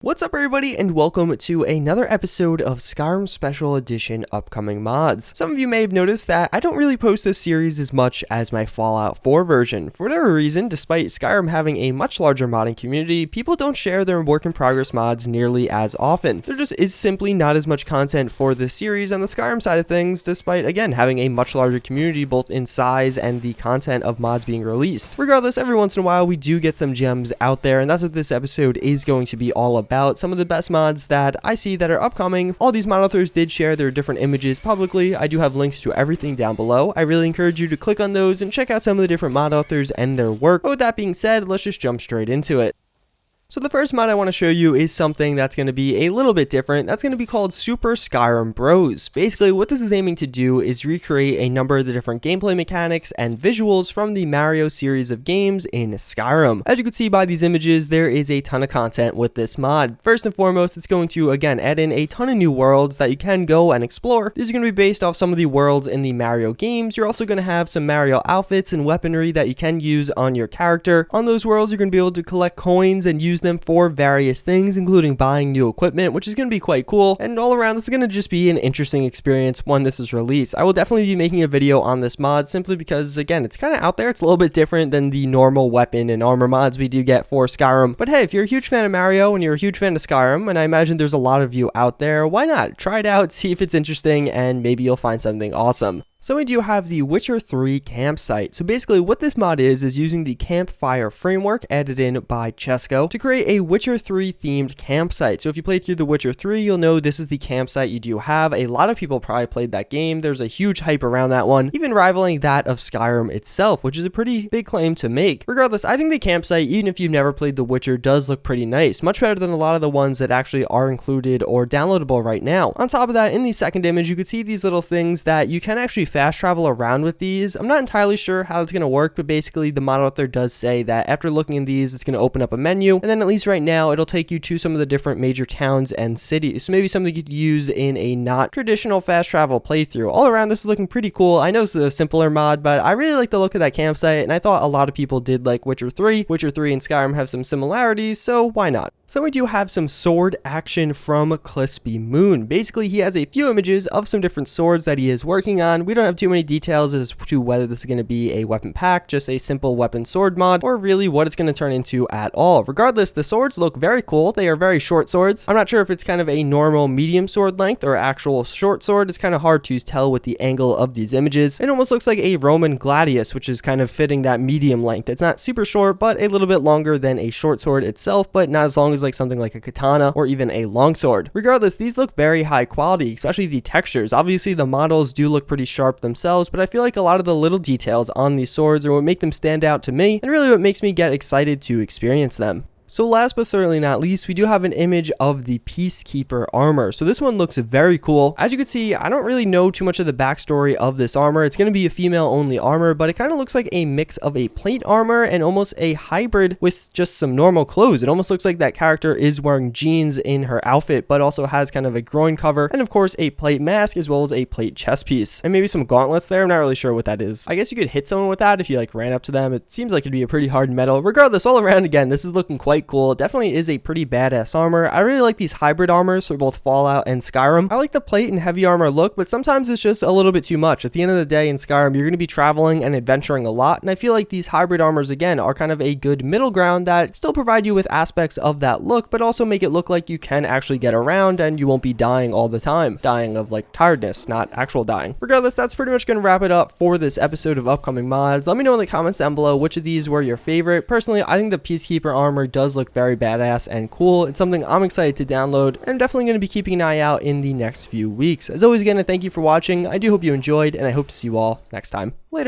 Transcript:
What's up everybody and welcome to another episode of Skyrim Special Edition upcoming mods. Some of you may have noticed that I don't really post this series as much as my Fallout 4 version. For whatever reason, despite Skyrim having a much larger modding community, people don't share their work in progress mods nearly as often. There just is simply not as much content for this series on the Skyrim side of things, despite again having a much larger community both in size and the content of mods being released. Regardless, every once in a while we do get some gems out there, and that's what this episode is going to be all about. Some of the best mods that I see that are upcoming. All these mod authors did share their different images publicly. I do have links to everything down below. I really encourage you to click on those and check out some of the different mod authors and their work. But with that being said, let's just jump straight into it. So the first mod I want to show you is something that's going to be a little bit different. That's going to be called Super Skyrim Bros. Basically, what this is aiming to do is recreate a number of the different gameplay mechanics and visuals from the Mario series of games in Skyrim. As you can see by these images, there is a ton of content with this mod. First and foremost, it's going to, again, add in a ton of new worlds that you can go and explore. These are going to be based off some of the worlds in the Mario games. You're also going to have some Mario outfits and weaponry that you can use on your character. On those worlds, you're going to be able to collect coins and use them for various things, including buying new equipment, which is going to be quite cool. And all around, this is going to just be an interesting experience when this is released. I will definitely be making a video on this mod simply because, again, it's kind of out there. It's a little bit different than the normal weapon and armor mods we do get for Skyrim. But hey, if you're a huge fan of Mario and you're a huge fan of Skyrim, and I imagine there's a lot of you out there, why not? Try it out, see if it's interesting, and maybe you'll find something awesome. So we do have the Witcher 3 campsite. So basically what this mod is using the campfire framework added in by Chesco to create a Witcher 3 themed campsite. So if you played through the Witcher 3, you'll know this is the campsite you do have. A lot of people probably played that game. There's a huge hype around that one, even rivaling that of Skyrim itself, which is a pretty big claim to make. Regardless, I think the campsite, even if you've never played The Witcher, does look pretty nice. Much better than a lot of the ones that actually are included or downloadable right now. On top of that, in the second image, you can see these little things that you can actually fast travel around with these. I'm not entirely sure how it's going to work, but basically the mod author does say that after looking at these, it's going to open up a menu, and then at least right now, it'll take you to some of the different major towns and cities. So maybe something you could use in a not traditional fast travel playthrough. All around, this is looking pretty cool. I know it's a simpler mod, but I really like the look of that campsite, and I thought a lot of people did like Witcher 3. Witcher 3 and Skyrim have some similarities, so why not? So we do have some sword action from Crispy Moon. Basically, he has a few images of some different swords that he is working on. We don't have too many details as to whether this is going to be a weapon pack, just a simple weapon sword mod, or really what it's going to turn into at all. Regardless, the swords look very cool. They are very short swords. I'm not sure if it's kind of a normal medium sword length or actual short sword. It's kind of hard to tell with the angle of these images. It almost looks like a Roman gladius, which is kind of fitting that medium length. It's not super short, but a little bit longer than a short sword itself, but not as long as like something like a katana or even a longsword. Regardless, these look very high quality, especially the textures. Obviously, the models do look pretty sharp themselves, but I feel like a lot of the little details on these swords are what make them stand out to me, and really what makes me get excited to experience them. So last but certainly not least, we do have an image of the Peacekeeper Armor. So this one looks very cool. As you can see, I don't really know too much of the backstory of this armor. It's going to be a female only armor, but it kind of looks like a mix of a plate armor and almost a hybrid with just some normal clothes. It almost looks like that character is wearing jeans in her outfit, but also has kind of a groin cover and of course a plate mask as well as a plate chest piece. And maybe some gauntlets there. I'm not really sure what that is. I guess you could hit someone with that if you like ran up to them. It seems like it'd be a pretty hard metal. Regardless, all around, again, this is looking quite cool. It definitely is a pretty badass armor. I really like these hybrid armors for both Fallout and Skyrim. I like the plate and heavy armor look, but sometimes it's just a little bit too much. At the end of the day in Skyrim, you're going to be traveling and adventuring a lot, and I feel like these hybrid armors, again, are kind of a good middle ground that still provide you with aspects of that look, but also make it look like you can actually get around and you won't be dying all the time. Dying of like tiredness, not actual dying. Regardless, that's pretty much going to wrap it up for this episode of upcoming mods. Let me know in the comments down below which of these were your favorite. Personally, I think the Peacekeeper Armor does look very badass and cool. It's something I'm excited to download, and I'm definitely going to be keeping an eye out in the next few weeks. As always, again, thank you for watching. I do hope you enjoyed, and I hope to see you all next time. Later.